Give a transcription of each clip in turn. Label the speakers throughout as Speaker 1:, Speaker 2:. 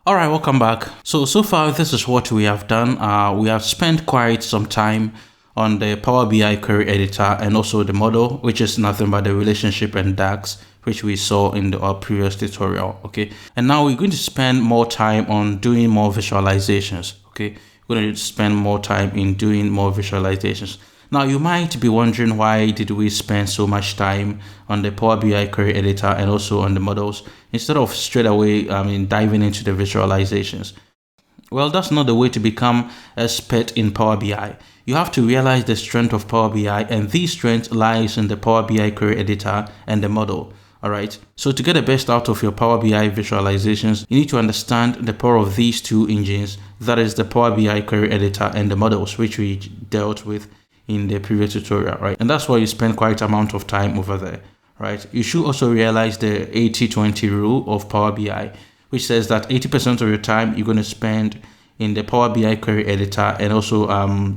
Speaker 1: All right, welcome back. So far, this is what we have done. We have spent quite some time on the Power BI query editor and also the model, which is nothing but the relationship and DAX, which we saw in our previous tutorial. Okay, and now we're going to spend more time on doing more visualizations. Okay, we're going to spend more time in doing more visualizations. Now you might be wondering, why did we spend so much time on the Power BI query editor and also on the models instead of straight away diving into the visualizations? Well, that's not the way to become expert in Power BI. You have to realize the strength of Power BI, and this strength lies in the Power BI query editor and the model. All right. So to get the best out of your Power BI visualizations, you need to understand the power of these two engines. That is the Power BI query editor and the models, which we dealt with in the previous tutorial, right? And that's why you spend quite amount of time over there, right? You should also realize the 80-20 rule of Power BI, which says that 80% of your time you're going to spend in the Power BI query editor and also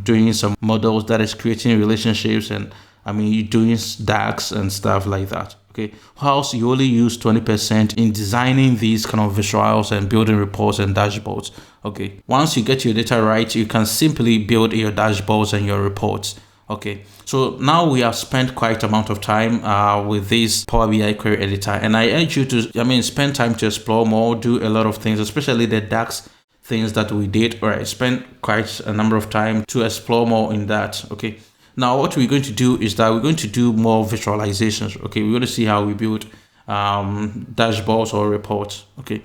Speaker 1: doing some models, that is creating relationships, and you're doing DAX and stuff like that. Okay, whilst you only use 20% in designing these kind of visuals and building reports and dashboards. Okay, once you get your data right, you can simply build your dashboards and your reports. Okay, so now we have spent quite amount of time with this Power BI query editor, and I urge you to spend time to explore more, do a lot of things, especially the DAX things that we did. All right, spend quite a number of time to explore more in that. Okay, now what we're going to do is that we're going to do more visualizations. Okay, we're going to see how we build dashboards or reports. Okay,